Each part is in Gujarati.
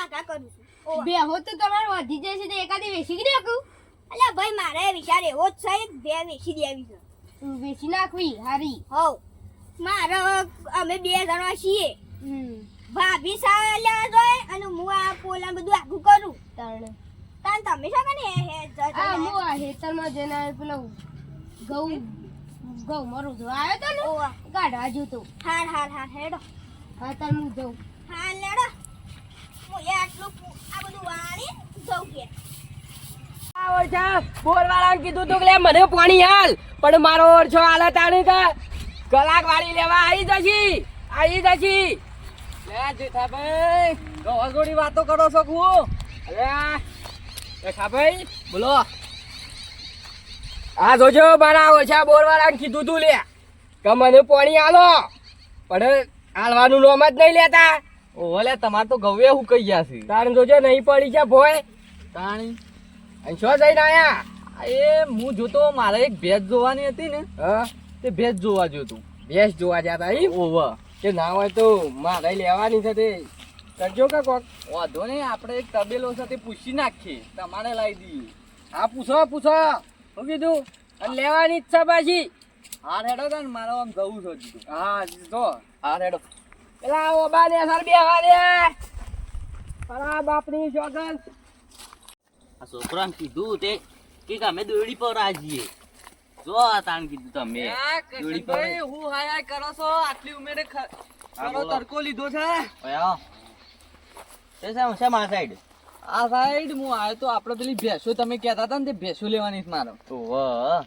વાઘા કરું છું ઓવા. બે હો તો તમારે વધી જશે તો એકાદી વેચી નાખું. અલ્યા ભાઈ મારે વિચાર એવો જ છે બે વેચી દેવી છે. વેચી નાખવી હારી. હોવ મારે અમે 2 જણા છીએ. હમ ભાભી સાલ્યા જોય અને હું આ પોલા બધું આગું કરું. તાણે તાન તમે શું કરે હે આ મો આ હેતરમાં જઈને પેલો ઘઉં મારું જો આવ્યો તો ને ઓવા. કાઢવા જોતો. હાર હેડો. હા તાર હું જઉં. હા લેડો. હું એ આટલું આ બધું વાળી જઉં કે. બોરવાળાને કીધું તું કે મને પાણી હાલ પણ મારો ઓરછો હાલત આને કે કલાક વાળી લેવા આવી જશી લે જેઠાભાઈ ગોળગોળી વાતો કરો છો કુ અરે જેઠાભાઈ બોલો આ જોજો મારા ઓછા બોરવાળાને કીધું તું લે કે મને પાણી હાલો પણ હાલવાનું નોમ જ નહીં લેતા ઓલે તમાર તો ગવે હું કહી ગયા છે તાણ જોજો નહીં પડી છે ભોય તાણી અને શું જઈને આયા એ હું જોતો મારે એક ભેંસ જોવાની હતી ને હા તે ભેંસ જોવા જોતું ભેંસ જોવા જતા ઈ ઓવા કે ના હોય તો મારે લેવાની છે તે કરજો કે કોક વાંધો નહીં આપણે એક તબેલો છે તે પૂછી નાખીએ તમારે લાવી દઈએ હા પૂછો શું કીધું અને લેવાની જ છે પાછી હાર હેડો ને મારે આમ જવું છે હજુ તો. હા જો હાર હેડો પેલા ઓબા ને સર બેહવા દે પરા બાપની જોગન આ છોકરાને કીધું તે કે અમે દોડી પર આજીએ જો આ તાણ કીધું તમે દોડી પર ભાઈ હું હાય કરો છો આટલી ઉમેરે હા, ખરો બોલો. તડકો લીધો છે ઓયા તે છે મારા સાઈડ આ સાઈડ હું આવ્યો તો આપણે પેલી ભેંસો તમે કહેતા હતા ને તે ભેંસો લેવાની છે મારે ઓહ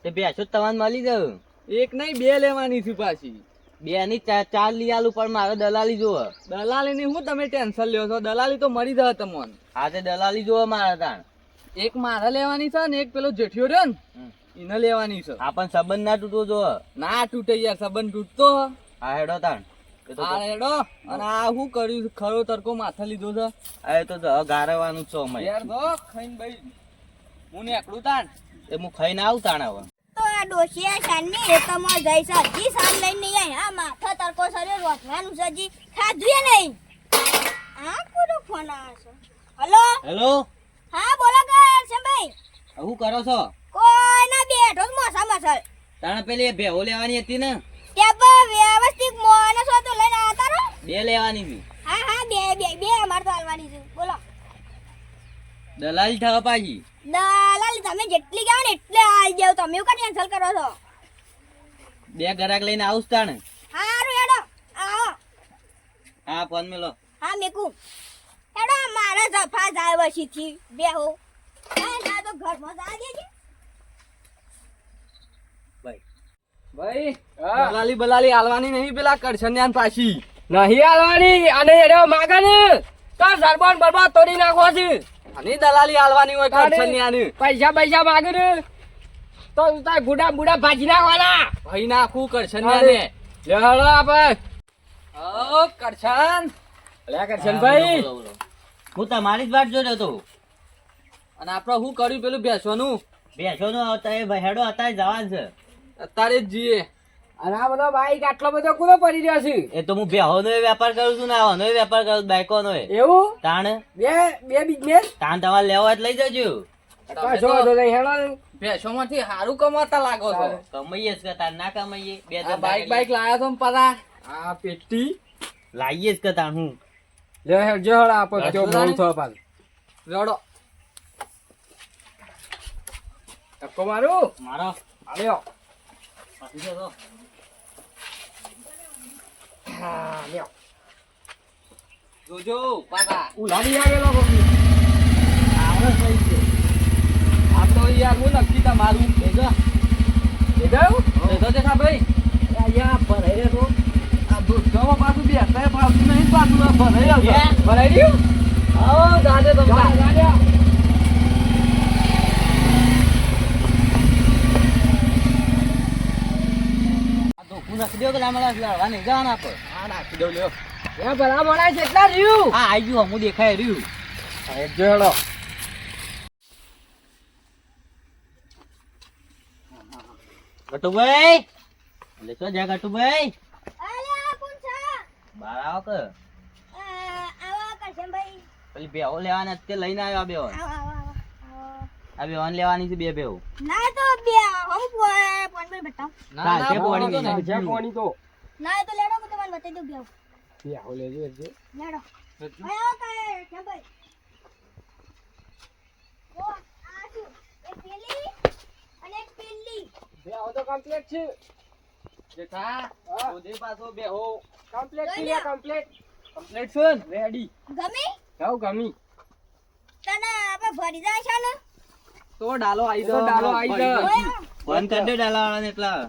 તે બેસો તમારે મળી જાવ એક નહીં 2 લેવાની છે પાછી બે ની ચાર લઈ આલું પણ મારે દલાલી જોવે દલાલી ની હું તમે ટેન્શન લ્યો છો દલાલી તો મળી જાય તમને હા તે દલાલી જોવે મારે તાણ એક મારે લેવાની છે ને એક પેલો જેઠિયો રહ્યો ને હમ. એને લેવાની છે આ પણ સંબંધ ના તૂટવો જોવે ના તૂટે યાર સંબંધ તૂટતો હા હેડો તાણ એ તો આ હેડો અને આ શું કર્યું છે? ખરો તડકો માથે લીધો છે એ તો ગારવાનું જ છો અમે યાર દો ખાઈને ભાઈ હું ને એકલું તાણ એ હું ખાઈને આવું તાણ હવે તો આ ડોશિયા સાનની રેતમાં જઈ છે હજી સાન લઈને નહીં આવી. હા માથા તડકો સરે રોટવાનું છે હજી ખાધું નહીં. આ કોનો ફોન આવે છે? હલો હેલો હા બોલો કરશનભાઈ. શું કરો છો કોઈ ના બેઠો જ મોસા મસલ તાણે પેલી ભેહો લેવાની હતી ને ત્યાં પર વ્યવસ્થિત માણસો તો લઈને આવતા રહો. 2 લેવાની હતી હા બે અમારે તો હાલવાની છે. બોલો દલાલી થવા પાછી દલાલી તમે જેટલી કહો ને એટલે આવી જાવ. તમે એવું કાંઈ કેન્સલ કરો છો? 2 ગ્રાહક લઈને આવું તાણે હારું હેડો આવો. હા ફોન મેલો હા મેકું હેડો મારા જફા જાય વસીથી બેહો. હા ના તો ઘરમાં જા દેજે. ભાઈ હા. દલાલી બલાલી હાલવાની નહીં પેલા કરશન્યાન પાછી નહીં હાલવાની અને એનો માગે ને તો સરબન બરબાદ તોડી નાખો છે અને દલાલી હાલવાની હોય કરશન્યાની પૈસા માગે ને તો તાર ગુડા ભાજી નાખવાના ભાઈ નાખું કરશન્યાને લેહળો આપે ઓ કરશન લે કરશનભાઈ બોલો, બોલો. હું તમારી જ વાટ જોતો હતો અને આપણે શું કર્યું પેલું બેસવાનું બેસો નો હેડો અત્યારે જવાનું છે અત્યારે જ જઈએ અને આ બધો બાઈક આટલો બધો કુલો પડી રહ્યો છે એ તો હું બેહોનો વેપાર કરું છું ને આવાનો વેપાર કરું છું બાઈકો નો એવું તાણ બે બિઝનેસ તાણ તમારે લેવો હોય તો લઈ જજો કશો વાંધો નહીં હેડો ને. બેસોમાંથી સારું કમાતા લાગો છો કમાઈએ જ કે તાણ ના કમાઈએ બે આ બાઈક લાયા છો ને પાછા આ પેટી લાવીએ જ કે તાણ હું લે હેડજો હળ આપો જો મોડું થવા પાછું રડો ધક્કો મારું મારો આવ્યો પાછી જતો. હા લ્યો જોજો પાછા ઉલાડી આવેલો બબલી. આ તો યાર હું નક્કી તમારું લેજો લીધું? લેજો દેખા ભાઈ અહીંયા ભરાઈ રહ્યો તો. આ દૂધમાં પાછું બેસતા પાછું નહીં પાછું આ ભરાઈ આવશે. હે? ભરાઈ રહ્યું? આવો જાજે તમે જા. આ ધોકું નાખી દો કે લાંબા લાવવા નહીં જવાના પર આ નાખી દઉં લ્યો એ ભલા મોડા કેટલા રહ્યું? હા આવી ગયું હું દેખાય રહ્યું હેડજો હેડો. ગટુભાઈ એટલે શું જા ગટુભાઈ અલ્યા કોણ છે? બહાર આવો કે આવા કરશે કરશનભાઈ પેલી બેહો લેવાના તે લઈને આવ્યો આ બેહો. આવો આવો આવો આવો. આ બેહોને લેવાની છે બે બેહો. ના તો બે હમ પોઈન્ટ બતાવ ના ના ચાલશે પોણી પોણી તો નહીં. નહીં. કોની તો ના તો લેડો હું તમને બતાવી દઉં બેવ બે આવો લેજો એટલે લેડો આયો કરશનભાઈ ઓ આ શું એક પેલી અને એક પેલી બે આવો તો કમ્પ્લીટ છે જેઠા ઓધે પાછો બેહો કમ્પ્લીટ છે લઈ લો. કમ્પ્લીટ કમ્પ્લીટ છું રેડી ગમી જાવ ગમી તને આપણે ભરી જાય છે ને તો ડાલો આવી તો ડાલો આઈ ભરી જા. દો. ઓય બંધ કરી દે ડાલાવાળાને એટલા.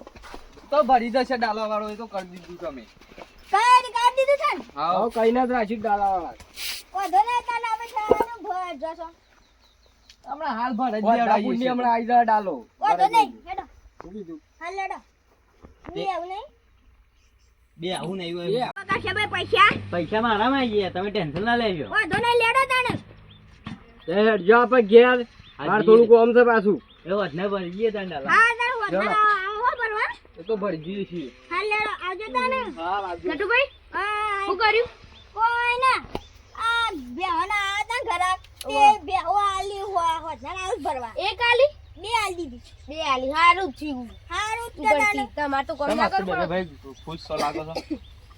તો ભરી જશે ડાલો વાળો એ તો કરી દીધું તમે કાઈ કાઢી દીધું છે ને હા હવે કઈ ના જ રાશી ડાલાવાળા ઓધો ને તને આપણે શાળાનું ભર જશો હમણાં હાલ ભરે જ બધા દેવડાવીએ પુણ્ય છીએ. હમણાં આઈ જા ડાલો ઓધો નહીં હેડો શું કીધું હાલ લેડો ની આવું નહીં બે આવું નહીં બે હોય. કરશનભાઈ પૈસા પૈસા મારામાં આવી ગયા, તમે ટેન્શન ના લેજો. ઓધો નહીં લેડો તને એ હેડજો આપણે ઘેર માર થોડું કોમ છે પાછું એ વધને ભરી ગયે તને ડાલા. હા તાર ઓધો આવો ભરવા એ તો ભરી જઈએ છીએ હાલ લેડો આવજો તને હા લાગજો નટુભાઈ શું કર્યું કોઈ ના આ બેહના હતા ઘરાક તે બેહો આલી હોવા હોતા આવું ભરવા એક આલી બે આલી દીધી બે આલી હારું જ થયું હારું જ ઉપરથી કરાનું તમાર તો કોમ ના તમારે કરવું તો પડે. ભાઈ ખુશ તો લાગો છો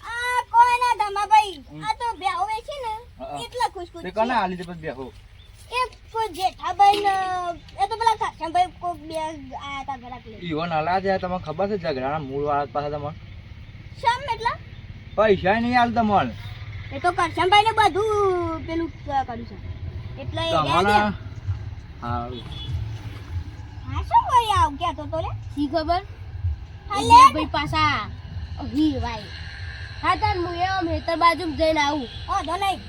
આ કોઈ ના ધમા ભાઈ આ તો બેહો છે ને હા. એટલા ખુશ ખુશ તે કને આલી દે પછી બેહો એક કોઈ જેઠાભાઈ ને એ તો પેલા કાઠિયાભાઈ કોઈ બે આયા હતા ઘરાક લઈ ઈવન હલા જાય તમને ખબર છે ઝઘડાના મૂળ વાળા પાસે તમને શમ એટલા પૈસા નહીં આલતા મને એ તો કરશનભાઈ ને બધું પેલું કર્યું છે એટલે એ રહ્યા તમારા દે. હારું હા શું ભાઈ આવ ગયા તો લે શી ખબર હા એ લે ભાઈ પાછા વી ભાઈ હા તાર હું એમ હેતર બાજુ જઈને આવું ઓધો નહીં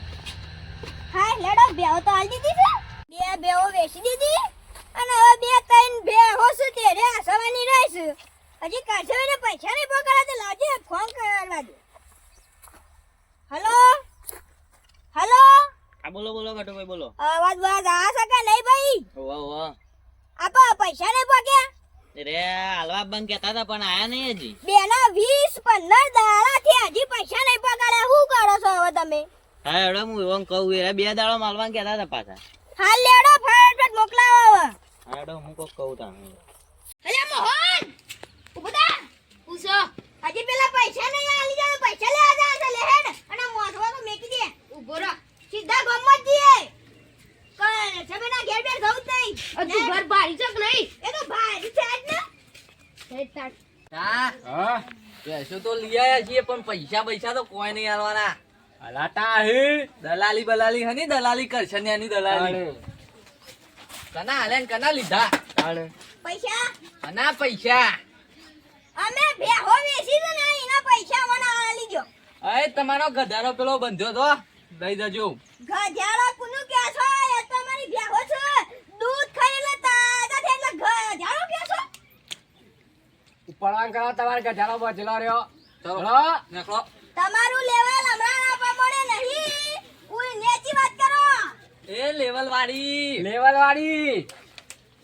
હા લેડો બેહો તો હાલ દીધી છે બે બેહો વેચી દીધી અને હવે બે ત્રણ બેહો છે તે રે આસવાની રહેશે હજી કાઢે પૈસા નહીં પકડા તો લાજે ફોન કરવા દે હલો હલો હા બોલો બોલો કટુભાઈ બોલો. અવાજ બાદ આ શકે નહીં ભાઈ વાહ વાહ. આપા પૈસા નહીં પક્યા રે હાલવા બંધ કહેતા હતા પણ આયા નહીં હજી. બેના 20-15 દાડા થી હજી પૈસા નહીં પકડ્યા શું કરો છો હવે તમે હા એવડે હું એવું કહું એ બે દાડો માલવા કહેતા હતા પાછા. હાલ લેડો ફટાફટ મોકલાવો હવે હા એવડે હું કોક કહું તાને. અરે મોહન ઉભો થા પૂછો હજી પેલા પૈસા નહીં આલી જાય પૈસા લેવા જા છે લે હેડ અને મોઢવા તો મેકી દે ઉભો રહો સીધા ગમત દીએ કર સબેના ઘેર બેર જવું જ નહીં હજુ ઘર ભારી ચક નહીં એ તો ભાઈ છે જ ને હેડ તાર હા હા પૈસો તો લઈ આયા છીએ પણ પૈસા તો કોઈ નહીં આલવાના હલાતા હે દલાલી બલાલી હની દલાલી કરશે ને એની દલાલી કના હાલે ને કના લીધા તાણે પૈસા કના પૈસા અમે બે હો વેસી છે ને એના પૈસા મને આલી દો અય તમારો ગધારો પેલો બંધ્યો તો દઈ દેજો ગજાળો કુનું કે છો એ તો મારી બેહો છે દૂધ ખાઈને તાજા છે એટલે ગજાળો કે છો ઉપરાણ કરો તમારે ગજારો બચેલો રહ્યો ચલો નીકળો તમારું લેવલ હમણાં ના પ્રમાણે નહીં કોઈ નેચી વાત કરો એ લેવલ વાળી લેવલ વાળી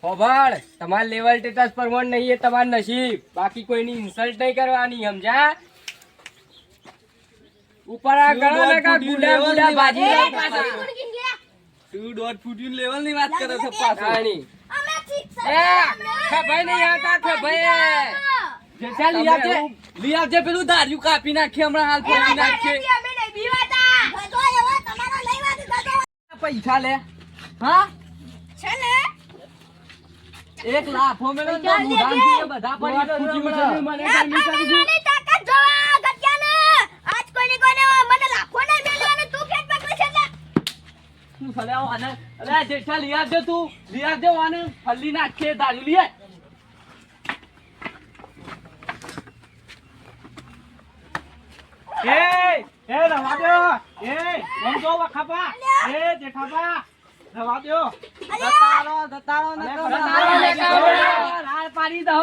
હોભળ તમારે લેવલ સ્ટેટસ પરમાણ નહીં એ તમારું નસીબ બાકી કોઈની ઇન્સલ્ટ નહીં કરવાની સમજ્યા ઉપર આ કરો ને કા ગુડા ગુડા ભાજી એ ના પાછા કોણ કિન લે તું દોઢ ફૂટ્યું લેવલ ની વાત કરો છો પાછો તાણી અમે ઠીક એ ખભાઈ નહીં આવતા ખભાઈ જેસા લઈ આવજે લઈ આવજે પેલું દારૂ કાપી નાખીએ હમણાં હાલ ફોડી નાખીએ અમે નહીં બીવાતા ગધો એવો તમારો લઈ વાત ગધો પૈસા લે હા છે ને એક લાફો મેળો તો મુઢામથી બધા પડી ગયો ફૂટી હમણાં. મને ગરમી કરી છે તમારી તાકાત જોવા ગત્યાને આજ કોઈને મને લાખો નહીં મેળવાનો તું ખેત પકડે છે એટલે તું ભલે આવો આને. અરે જેઠા લઈ આવજે તું લઈ આવજે આને ફલ્લી નાખીએ દારૂ લઈએ એ રવા દો એ સમજો વખાપા એ જેઠાપા રવા દો દતારો દતારો ને દતારો ને રાડ પાડી દો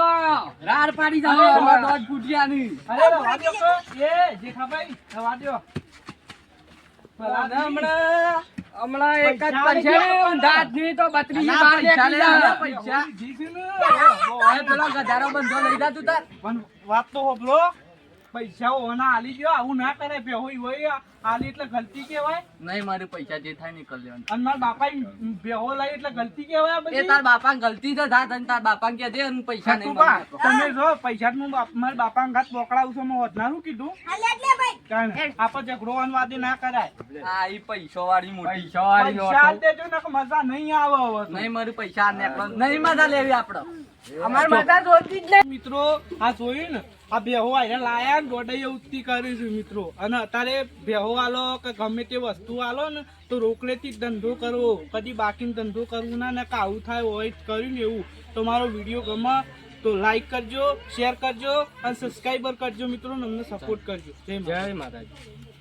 રાડ પાડી દો દોઢ ફૂટિયાની અરે રવા દો તો એ જેઠાભાઈ રવા દો હમણાં એક જ પૈસા ને ઊંધાત ની તો 32 બાર પૈસા પેલો ગધારો બંધો લઈ જા તું તાર પણ વાત તો હોબલો પૈસા ઓના આલી ગયો આવું ના કરે બેહો હોય આલી એટલે ગલતી કહેવાય નહીં મારે પૈસા જે થાય નીકળ લેવાનું અને મારા બાપા બેહો લઈ એટલે ગલતી કહેવાય આ એ બધી તાર બાપા ગલતી તો થાય તને તાર બાપા કે દે અને પૈસા નહીં ખતુભા, મળે. તમે જો પૈસા મારા બાપા ઘાત પકડાવું છું મેં વધના શું કીધું હા લે ભાઈ કારણ આપણે ઝઘડો વાદી ના કરાય આ ઈ પૈસો વાળી મોટી પૈસા આલ દેજો ને કે મજા નહીં આવે હવે તો. નહીં મારું પૈસા નહીં મજા લેવી આપડે અમારી મજા જોતી જ નહીં. મિત્રો આ જોયું ને આ બેહો આઈને લાયા ને દોડાઈ ઉઠતી કરી છે મિત્રો અને અત્યારે બેહો આલો કે ગમે તે વસ્તુ આલો ને તો રોકડેથી જ ધંધો કરવો કદી બાકીનો ધંધો કરવું ના ને કે આવું થાય હોય જ કર્યું ને એવું તો મારો વિડીયો ગમે તો લાઈક કરજો શેર કરજો અને સબસ્ક્રાઈબર કરજો મિત્રો ને અમને સપોર્ટ કરજો જય માતાજી. જય માતાજી.